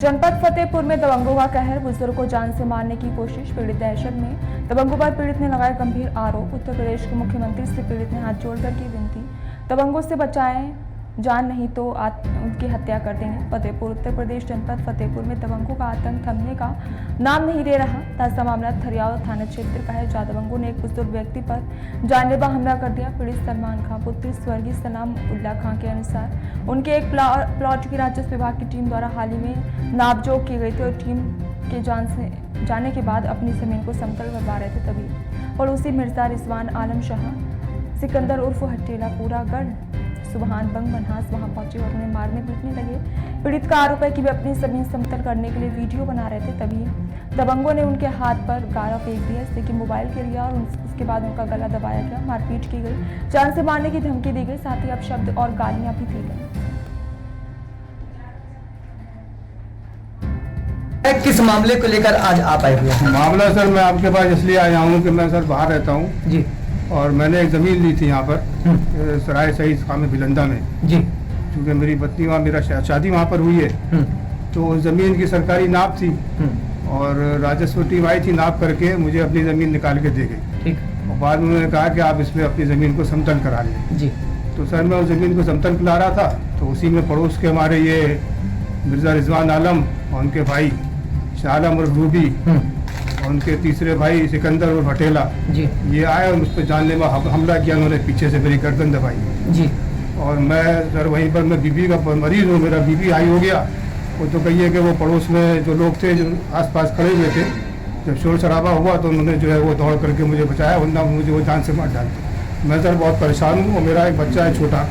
जनपद फतेहपुर में दबंगों का कहर, बुजुर्ग को जान से मारने की कोशिश। पीड़ित दहशत में, दबंगों पर पीड़ित ने लगाया गंभीर आरोप। उत्तर प्रदेश के मुख्यमंत्री से पीड़ित ने हाथ जोड़कर की विनती, दबंगों से बचाएं जान, नहीं तो उनकी हत्या कर देंगे। फतेहपुर उत्तर प्रदेश जनपद फतेहपुर में दबंगों का आतंक थमने का नाम नहीं ले रहा। ताजा मामला थरियाव थाना क्षेत्र का है, जहां दबंगों ने एक बुजुर्ग व्यक्ति पर जानलेवा हमला कर दिया। पीड़ित सलमान खां पुत्र स्वर्गीय सलाम उल्ला खां के अनुसार उनके एक प्लॉट की राजस्व विभाग की टीम द्वारा हाल ही में नापजोक की गई थी और टीम के जाने के बाद अपनी जमीन को समतल करवा रहे थे। तभी पड़ोसी मिर्जा रिजवान आलम शाह सिकंदर उर्फ हट्टेला पूरा गढ़ सुबहान बंग मनहास वहां पहुंचे और उन्हें मारने पीटने लगे। पीड़ित का आरोप है कि वे अपनी जमीन समतल करने के लिए वीडियो बना रहे थे। तभी दबंगों ने उनके हाथ पर गारा फेंक दिया, इससे कि मोबाइल गिर गया और उसके बाद उनका गला दबाया गया, मारपीट की गई, जान से मारने की धमकी दी गई, साथ ही अपशब्द और गालियां भी दी गई। किस मामले को लेकर आज आप आए हुए हैं? मामला सर मैं आपके पास इसलिए आया हूँ कि मैं सर बाहर रहता हूँ जी, और मैंने एक ज़मीन ली थी यहाँ पर सराय शहीद खान में भिलंदा में जी। क्योंकि मेरी पत्नी वहाँ, मेरा शादी वहाँ पर हुई है, तो उस ज़मीन की सरकारी नाप थी और राजस्व टीम आई थी, नाप करके मुझे अपनी ज़मीन निकाल के दे गई। ठीक। और बाद में उन्होंने कहा कि आप इसमें अपनी ज़मीन को समतल करा लें। जी। तो सर मैं उस ज़मीन को समतल करा रहा था, तो उसी में पड़ोस के हमारे ये मिर्ज़ा रिजवान आलम और उनके भाई शाह आलम और रूबी और उनके तीसरे भाई सिकंदर और हटेला जी, ये आए और मुझ पर जानलेवा हमला किया। उन्होंने पीछे से मेरी गर्दन दबाई जी। और मैं सर वहीं पर, मैं बीबी का मरीज हूँ, मेरा बीबी आई हो गया। वो तो कहिए कि वो पड़ोस में जो लोग थे, जो आसपास खड़े हुए थे, जब शोर शराबा हुआ तो उन्होंने जो है वो दौड़ करके मुझे बचाया, वरना मुझे वो जान से मार डालते। मैं सर बहुत परेशान हूँ और मेरा एक बच्चा है छोटा,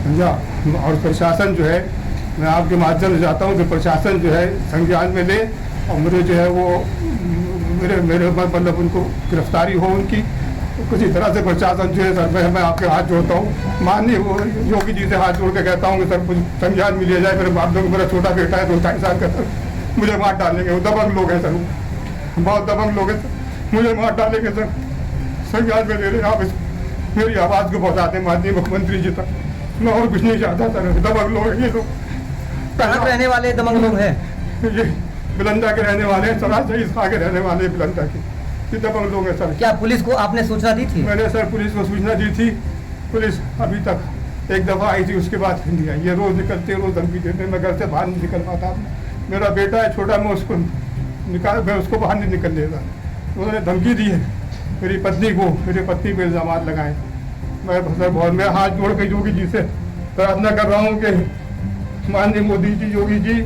समझा। और प्रशासन जो है, मैं आपके माध्यम से चाहता हूँ कि प्रशासन जो है संज्ञान में ले और मुझे जो है वो मेरे मतलब उनको गिरफ्तारी हो उनकी, तो किसी तरह से प्रशासन जो है सर मैं आपके हाथ जोड़ता हूँ, माननीय वो योगी जी से हाथ जोड़ के कहता हूँ कि सर कुछ संज्ञान में लिया जाए। मेरे बाप लोग, मेरा छोटा बेटा है 2-2.5 साल का, सर मुझे मार डालेंगे। वो दबंग लोग हैं सर, बहुत दबंग लोग हैं सर, मुझे मार डालेंगे सर। संज्ञान में ले रहे आप मेरी आवाज़ को पहुँचाते माननीय मुख्यमंत्री जी तक। मैं और कुछ नहीं चाहता सर, दबंग लोग हैं ये लोग। कहाँ रहने वाले दबंग लोग हैं? ये भिलंदा के रहने वाले हैं, सराय शहीद खां के रहने वाले भिलंदा के, ये दबंग लोग हैं सर। क्या पुलिस को आपने सूचना दी थी? मैंने सर पुलिस को सूचना दी थी। पुलिस अभी तक एक दफ़ा आई थी, उसके बाद नहीं आई। ये रोज़ निकलते, रोज़ धमकी देते, मैं घर से बाहर नहीं निकल पाता। मेरा बेटा है छोटा, मैं उसको मैं उसको बाहर नहीं निकल देता। उन्होंने धमकी दी है मेरी पत्नी को, मेरी पत्नी पर इल्ज़ाम लगाए। मैं सर बहुत, मैं हाथ जोड़ के योगी जी से प्रार्थना कर रहा हूँ कि माननीय मोदी जी, योगी जी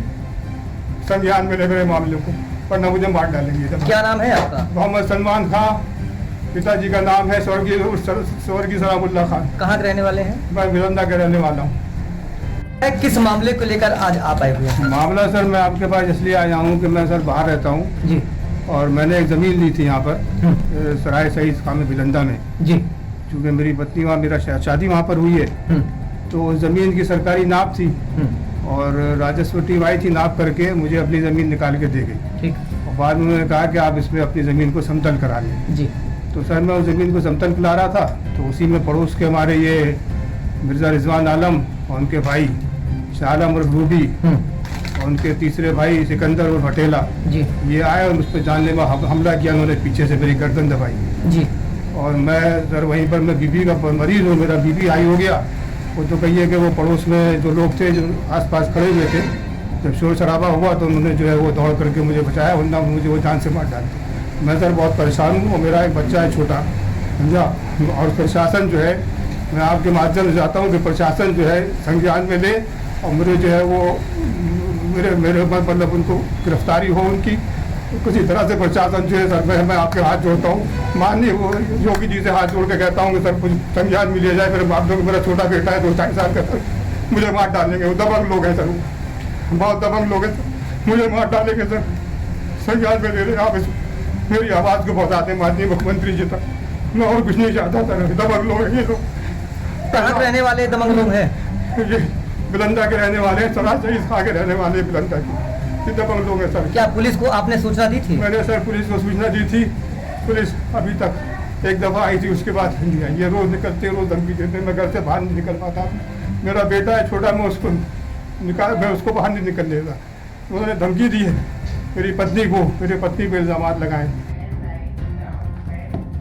संज्ञान में ले मेरे मामले को, वरना मुझे मार डालेंगे। क्या नाम है आपका? मोहम्मद सलमान खां, पिताजी का नाम है स्वर्गीय सलाम उल्ला खां। कहाँ के रहने वाले हैं? मैं भिलंदा के रहने वाला हूँ। किस मामले को लेकर आज आप आए हुए हैं? मामला सर मैं आपके पास इसलिए आया हूँ कि मैं सर बाहर रहता हूँ जी, और मैंने एक ज़मीन ली थी यहाँ पर सराय शहीद खान में भिलंदा में जी। क्योंकि मेरी पत्नी वहाँ, मेरा शादी वहाँ पर हुई है, तो उस ज़मीन की सरकारी नाप थी और राजस्व टीम आई थी, नाप करके मुझे अपनी ज़मीन निकाल के दे गई। ठीक। और बाद में उन्होंने कहा कि आप इसमें अपनी ज़मीन को समतल करा लें। जी। तो सर मैं उस ज़मीन को समतल करा रहा था, तो उसी में पड़ोस के हमारे ये मिर्ज़ा रिजवान आलम और उनके भाई शाह आलम और रूबी और उनके तीसरे भाई सिकंदर और हटेला जी, ये आए और मुझ पर जानलेवा हमला किया। उन्होंने पीछे से मेरी गर्दन दबाई जी। और मैं सर वहीं पर, मैं बीबी का मरीज हूँ, मेरा बीबी आई हो गया। वो तो कहिए कि वो पड़ोस में जो लोग थे, जो आसपास खड़े हुए थे, जब शोर शराबा हुआ तो उन्होंने जो है वो दौड़ करके मुझे बचाया, वरना मुझे वो जान से मार डालते। मैं सर बहुत परेशान हूँ और मेरा एक बच्चा है छोटा, समझा। और प्रशासन जो है, मैं आपके माध्यम से चाहता हूँ कि प्रशासन जो है संज्ञान में ले और मुझे जो है वो मेरे मतलब उनको गिरफ्तारी हो उनकी, किसी तरह से प्रशासन जो है सर मैं आपके हाथ जोड़ता हूँ, माननीय वो योगी जी से हाथ जोड़ के कहता हूँ कि सर कुछ संज्ञान में लिया जाए। मेरे बाप लोग, मेरा छोटा बेटा है 2-2.5 साल का, सर मुझे मार डालेंगे। वो दबंग लोग हैं सर, बहुत दबंग लोग हैं सर, मुझे मार डालेंगे सर। संज्ञान में ले रहे आप मेरी आवाज़ को पहुँचाते माननीय मुख्यमंत्री जी तक। मैं और कुछ नहीं चाहता सर, दबंग लोग हैं ये लोग। कहाँ रहने वाले दबंग लोग हैं? ये भिलंदा के रहने वाले हैं, सराय शहीद खां के रहने वाले भिलंदा के, ये दबंग लोग हैं सर। क्या पुलिस को आपने सूचना दी थी? मैंने सर पुलिस को सूचना दी थी। पुलिस अभी तक एक दफ़ा आई थी, उसके बाद नहीं आई। ये रोज़ निकलते, रोज़ धमकी देते, मैं घर से बाहर नहीं निकल पाता। मेरा बेटा है छोटा, मैं उसको बाहर नहीं निकल देता। उन्होंने धमकी दी है मेरी पत्नी को, मेरी पत्नी पर इल्ज़ाम लगाए।